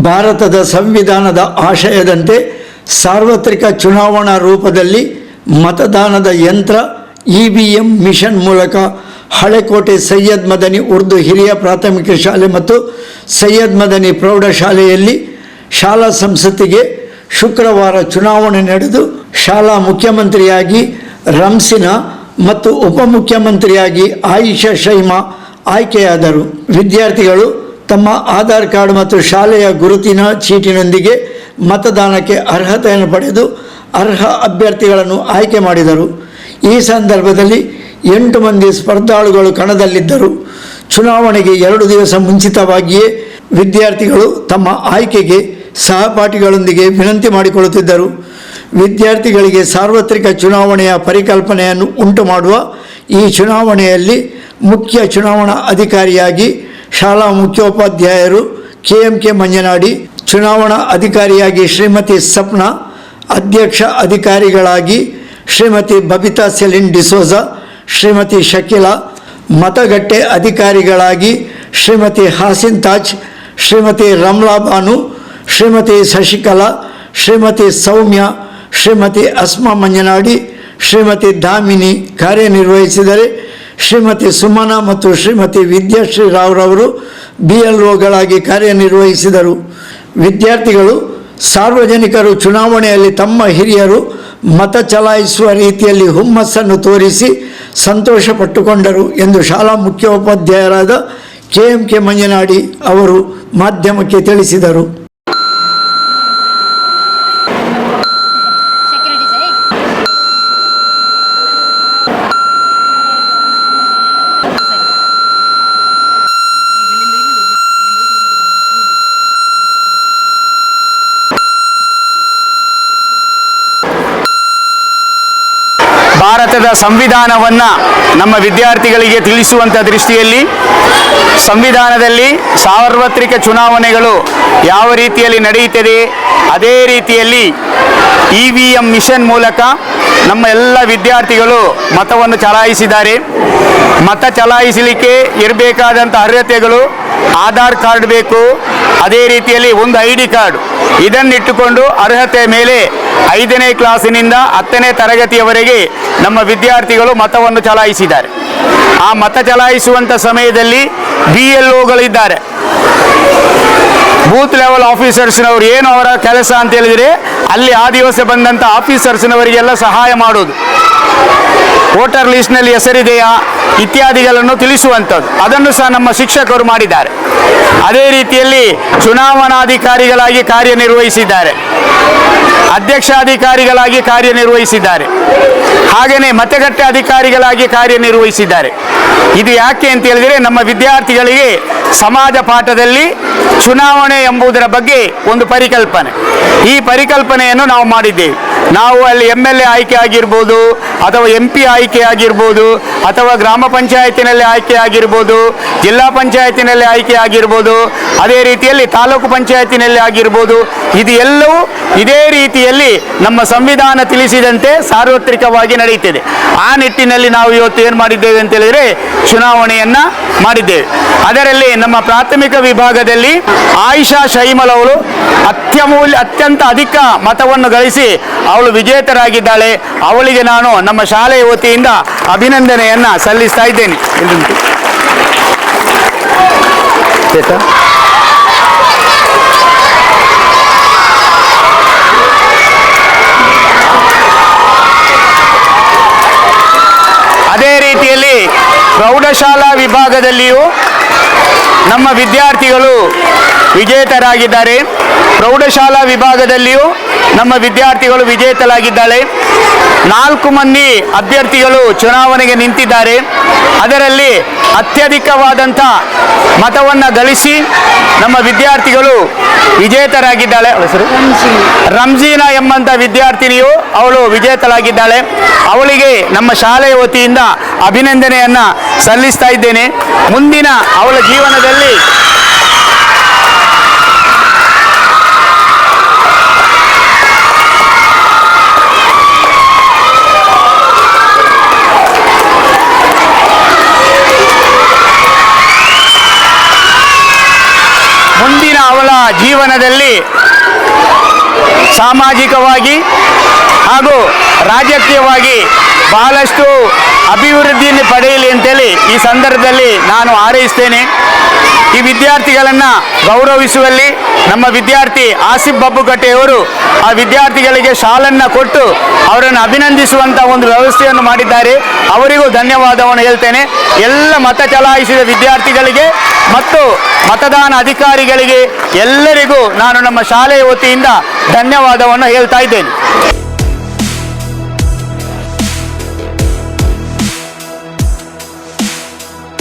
ಭಾರತದ ಸಂವಿಧಾನದ ಆಶಯದಂತೆ ಸಾರ್ವತ್ರಿಕ ಚುನಾವಣಾ ರೂಪದಲ್ಲಿ ಮತದಾನದ ಯಂತ್ರ ಇವಿಎಂ ಮಿಷನ್ ಮೂಲಕ ಹಳೆಕೋಟೆ ಸೈಯದ್ ಮದನಿ ಉರ್ದು ಹಿರಿಯ ಪ್ರಾಥಮಿಕ ಶಾಲೆ ಮತ್ತು ಸೈಯದ್ ಮದನಿ ಪ್ರೌಢಶಾಲೆಯಲ್ಲಿ ಶಾಲಾ ಸಂಸತ್ತಿಗೆ ಶುಕ್ರವಾರ ಚುನಾವಣೆ ನಡೆದು ಶಾಲಾ ಮುಖ್ಯಮಂತ್ರಿಯಾಗಿ ರಂಸಿನಾ ಮತ್ತು ಉಪಮುಖ್ಯಮಂತ್ರಿಯಾಗಿ ಆಯಿಷಾ ಶೈಮಾ ಆಯ್ಕೆಯಾದರು. ವಿದ್ಯಾರ್ಥಿಗಳು ತಮ್ಮ ಆಧಾರ್ ಕಾರ್ಡ್ ಮತ್ತು ಶಾಲೆಯ ಗುರುತಿನ ಚೀಟಿನೊಂದಿಗೆ ಮತದಾನಕ್ಕೆ ಅರ್ಹತೆಯನ್ನು ಪಡೆದು ಅರ್ಹ ಅಭ್ಯರ್ಥಿಗಳನ್ನು ಆಯ್ಕೆ ಮಾಡಿದರು. ಈ ಸಂದರ್ಭದಲ್ಲಿ 8 ಮಂದಿ ಸ್ಪರ್ಧಾಳುಗಳು ಕಣದಲ್ಲಿದ್ದರು. ಚುನಾವಣೆಗೆ 2 ದಿವಸ ಮುಂಚಿತವಾಗಿಯೇ ವಿದ್ಯಾರ್ಥಿಗಳು ತಮ್ಮ ಆಯ್ಕೆಗೆ ಸಹಪಾಠಿಗಳೊಂದಿಗೆ ವಿನಂತಿ ಮಾಡಿಕೊಳ್ಳುತ್ತಿದ್ದರು. ವಿದ್ಯಾರ್ಥಿಗಳಿಗೆ ಸಾರ್ವತ್ರಿಕ ಚುನಾವಣೆಯ ಪರಿಕಲ್ಪನೆಯನ್ನು ಉಂಟು ಮಾಡುವ ಈ ಚುನಾವಣೆಯಲ್ಲಿ ಮುಖ್ಯ ಚುನಾವಣಾ ಅಧಿಕಾರಿಯಾಗಿ ಶಾಲಾ ಮುಖ್ಯೋಪಾಧ್ಯಾಯರು KMK ಮಂಜನಾಡಿ, ಚುನಾವಣಾ ಅಧಿಕಾರಿಯಾಗಿ ಶ್ರೀಮತಿ ಸಪ್ನಾ, ಅಧ್ಯಕ್ಷ ಅಧಿಕಾರಿಗಳಾಗಿ ಶ್ರೀಮತಿ ಬಬಿತಾ ಸೆಲಿನ್ ಡಿಸೋಜಾ, ಶ್ರೀಮತಿ ಶಕೀಲಾ, ಮತಗಟ್ಟೆ ಅಧಿಕಾರಿಗಳಾಗಿ ಶ್ರೀಮತಿ ಹಾಸಿನ್ ತಾಜ್, ಶ್ರೀಮತಿ ರಮ್ಲಾ ಬಾನು, ಶ್ರೀಮತಿ ಶಶಿಕಲಾ, ಶ್ರೀಮತಿ ಸೌಮ್ಯ, ಶ್ರೀಮತಿ ಅಸ್ಮಾ ಮಂಜನಾಡಿ, ಶ್ರೀಮತಿ ದಾಮಿನಿ ಕಾರ್ಯನಿರ್ವಹಿಸಿದರೆ ಶ್ರೀಮತಿ ಸುಮನಾ ಮತ್ತು ಶ್ರೀಮತಿ ವಿದ್ಯಾಶ್ರೀ ರಾವ್ರವರು BLOಗಳಾಗಿ ಕಾರ್ಯನಿರ್ವಹಿಸಿದರು. ವಿದ್ಯಾರ್ಥಿಗಳು ಸಾರ್ವಜನಿಕರು ಚುನಾವಣೆಯಲ್ಲಿ ತಮ್ಮ ಹಿರಿಯರು ಮತ ಚಲಾಯಿಸುವ ರೀತಿಯಲ್ಲಿ ಹುಮ್ಮಸ್ಸನ್ನು ತೋರಿಸಿ ಸಂತೋಷಪಟ್ಟುಕೊಂಡರು ಎಂದು ಶಾಲಾ ಮುಖ್ಯೋಪಾಧ್ಯಾಯರಾದ KMK ಮಂಜನಾಡಿ ಅವರು ಮಾಧ್ಯಮಕ್ಕೆ ತಿಳಿಸಿದರು. ಭಾರತದ ಸಂವಿಧಾನವನ್ನು ನಮ್ಮ ವಿದ್ಯಾರ್ಥಿಗಳಿಗೆ ತಿಳಿಸುವಂಥ ದೃಷ್ಟಿಯಲ್ಲಿ ಸಂವಿಧಾನದಲ್ಲಿ ಸಾರ್ವತ್ರಿಕ ಚುನಾವಣೆಗಳು ಯಾವ ರೀತಿಯಲ್ಲಿ ನಡೆಯುತ್ತದೆ ಅದೇ ರೀತಿಯಲ್ಲಿ ಇವಿಎಂ ಮಿಷನ್ ಮೂಲಕ ನಮ್ಮ ಎಲ್ಲ ವಿದ್ಯಾರ್ಥಿಗಳು ಮತವನ್ನು ಚಲಾಯಿಸಿದ್ದಾರೆ. ಮತ ಚಲಾಯಿಸಲಿಕ್ಕೆ ಇರಬೇಕಾದಂಥ ಅರ್ಹತೆಗಳು ಆಧಾರ್ ಕಾರ್ಡ್ ಬೇಕು, ಅದೇ ರೀತಿಯಲ್ಲಿ ಒಂದು ID ಕಾರ್ಡ್, ಇದನ್ನಿಟ್ಟುಕೊಂಡು ಅರ್ಹತೆ ಮೇಲೆ 5ನೇ ಕ್ಲಾಸಿನಿಂದ 10ನೇ ತರಗತಿಯವರೆಗೆ ನಮ್ಮ ವಿದ್ಯಾರ್ಥಿಗಳು ಮತವನ್ನು ಚಲಾಯಿಸಿದ್ದಾರೆ. ಆ ಮತ ಚಲಾಯಿಸುವಂಥ ಸಮಯದಲ್ಲಿ BLOಗಳಿದ್ದಾರೆ, ಬೂತ್ ಲೆವೆಲ್ ಆಫೀಸರ್ಸ್ನವರು. ಏನು ಅವರ ಕೆಲಸ ಅಂತ ಹೇಳಿದರೆ ಅಲ್ಲಿ ಆ ದಿವಸ ಬಂದಂಥ ಆಫೀಸರ್ಸ್ನವರಿಗೆಲ್ಲ ಸಹಾಯ ಮಾಡೋದು, ವೋಟರ್ ಲಿಸ್ಟ್ನಲ್ಲಿ ಹೆಸರಿದೆಯಾ ಇತ್ಯಾದಿಗಳನ್ನು ತಿಳಿಸುವಂಥದ್ದು. ಅದನ್ನು ಸಹ ನಮ್ಮ ಶಿಕ್ಷಕರು ಮಾಡಿದ್ದಾರೆ. ಅದೇ ರೀತಿಯಲ್ಲಿ ಚುನಾವಣಾಧಿಕಾರಿಗಳಾಗಿ ಕಾರ್ಯನಿರ್ವಹಿಸಿದ್ದಾರೆ, ಅಧ್ಯಕ್ಷಾಧಿಕಾರಿಗಳಾಗಿ ಕಾರ್ಯನಿರ್ವಹಿಸಿದ್ದಾರೆ, ಹಾಗೆಯೇ ಮತಗಟ್ಟೆ ಅಧಿಕಾರಿಗಳಾಗಿ ಕಾರ್ಯನಿರ್ವಹಿಸಿದ್ದಾರೆ. ಇದು ಯಾಕೆ ಅಂತ ಹೇಳಿದರೆ ನಮ್ಮ ವಿದ್ಯಾರ್ಥಿಗಳಿಗೆ ಸಮಾಜ ಪಾಠದಲ್ಲಿ ಚುನಾವಣೆ ಎಂಬುದರ ಬಗ್ಗೆ ಒಂದು ಪರಿಕಲ್ಪನೆ, ಈ ಪರಿಕಲ್ಪನೆಯನ್ನು ನಾವು ಮಾಡಿದ್ದೇವೆ. ನಾವು ಅಲ್ಲಿ MLA ಆಯ್ಕೆ ಆಗಿರ್ಬೋದು, ಅಥವಾ MP ಆಯ್ಕೆ ಆಗಿರ್ಬೋದು, ಅಥವಾ ಗ್ರಾಮ ಪಂಚಾಯತಿನಲ್ಲಿ ಆಯ್ಕೆ ಆಗಿರ್ಬೋದು, ಜಿಲ್ಲಾ ಪಂಚಾಯತಿನಲ್ಲಿ ಆಯ್ಕೆ ಆಗಿರ್ಬೋದು, ಅದೇ ರೀತಿಯಲ್ಲಿ ತಾಲೂಕು ಪಂಚಾಯತಿನಲ್ಲಿ ಆಗಿರ್ಬೋದು. ಇದು ಎಲ್ಲವೂ ಇದೇ ರೀತಿಯಲ್ಲಿ ನಮ್ಮ ಸಂವಿಧಾನ ತಿಳಿಸಿದಂತೆ ಸಾರ್ವತ್ರಿಕವಾಗಿ ನಡೆಯುತ್ತದೆ. ಆ ನಿಟ್ಟಿನಲ್ಲಿ ನಾವು ಇವತ್ತು ಏನು ಮಾಡಿದ್ದೇವೆ ಅಂತ ಹೇಳಿದರೆ ಚುನಾವಣೆಯನ್ನು ಮಾಡಿದ್ದೇವೆ. ಅದರಲ್ಲಿ ನಮ್ಮ ಪ್ರಾಥಮಿಕ ವಿಭಾಗದಲ್ಲಿ ಆಯಿಷಾ ಶೈಮಲ್ ಅವಳು ಅತ್ಯಂತ ಅಧಿಕ ಮತವನ್ನು ಗಳಿಸಿ ಅವಳು ವಿಜೇತರಾಗಿದ್ದಾಳೆ. ಅವಳಿಗೆ ನಾನು ನಮ್ಮ ಶಾಲೆಯ ವತಿಯಿಂದ ಅಭಿನಂದನೆಯನ್ನು ಸಲ್ಲಿಸ್ತಾ ಇದ್ದೇನೆ. ಅದೇ ರೀತಿಯಲ್ಲಿ ಪ್ರೌಢಶಾಲಾ ವಿಭಾಗದಲ್ಲಿಯೂ ನಮ್ಮ ವಿದ್ಯಾರ್ಥಿಗಳು ವಿಜೇತರಾಗಿದ್ದಾರೆ. ಪ್ರೌಢಶಾಲಾ ವಿಭಾಗದಲ್ಲಿಯೂ ನಮ್ಮ ವಿದ್ಯಾರ್ಥಿಗಳು ವಿಜೇತರಾಗಿದ್ದಾಳೆ. 4 ಮಂದಿ ಅಭ್ಯರ್ಥಿಗಳು ಚುನಾವಣೆಗೆ ನಿಂತಿದ್ದಾರೆ. ಅದರಲ್ಲಿ ಅತ್ಯಧಿಕವಾದಂಥ ಮತವನ್ನು ಗಳಿಸಿ ನಮ್ಮ ವಿದ್ಯಾರ್ಥಿಗಳು ವಿಜೇತರಾಗಿದ್ದಾಳೆ. ರಂಜೀನಾ ಎಂಬಂಥ ವಿದ್ಯಾರ್ಥಿನಿಯು ಅವಳು ವಿಜೇತರಾಗಿದ್ದಾಳೆ. ಅವಳಿಗೆ ನಮ್ಮ ಶಾಲೆಯ ವತಿಯಿಂದ ಅಭಿನಂದನೆಯನ್ನು ಸಲ್ಲಿಸ್ತಾ ಇದ್ದೇನೆ. ಮುಂದಿನ ಅವಳ ಜೀವನದಲ್ಲಿ ಮುಂದಿನ ಅವಳ ಜೀವನದಲ್ಲಿ ಸಾಮಾಜಿಕವಾಗಿ ಹಾಗೂ ರಾಜಕೀಯವಾಗಿ ಬಹಳಷ್ಟು ಅಭಿವೃದ್ಧಿಯನ್ನು ಪಡೆಯಲಿ ಅಂತೇಳಿ ಈ ಸಂದರ್ಭದಲ್ಲಿ ನಾನು ಹಾರೈಸ್ತೇನೆ. ಈ ವಿದ್ಯಾರ್ಥಿಗಳನ್ನು ಗೌರವಿಸುವಲ್ಲಿ ನಮ್ಮ ವಿದ್ಯಾರ್ಥಿ ಆಸಿಫ್ ಬಬ್ಬುಕಟ್ಟೆಯವರು ಆ ವಿದ್ಯಾರ್ಥಿಗಳಿಗೆ ಶಾಲನ್ನು ಕೊಟ್ಟು ಅವರನ್ನು ಅಭಿನಂದಿಸುವಂಥ ಒಂದು ವ್ಯವಸ್ಥೆಯನ್ನು ಮಾಡಿದ್ದಾರೆ. ಅವರಿಗೂ ಧನ್ಯವಾದವನ್ನು ಹೇಳ್ತೇನೆ. ಎಲ್ಲ ಮತ ಚಲಾಯಿಸಿದ ವಿದ್ಯಾರ್ಥಿಗಳಿಗೆ ಮತ್ತು ಮತದಾನ ಅಧಿಕಾರಿಗಳಿಗೆ ಎಲ್ಲರಿಗೂ ನಾನು ನಮ್ಮ ಶಾಲೆಯ ವತಿಯಿಂದ ಧನ್ಯವಾದವನ್ನು ಹೇಳ್ತಾ ಇದ್ದೇನೆ.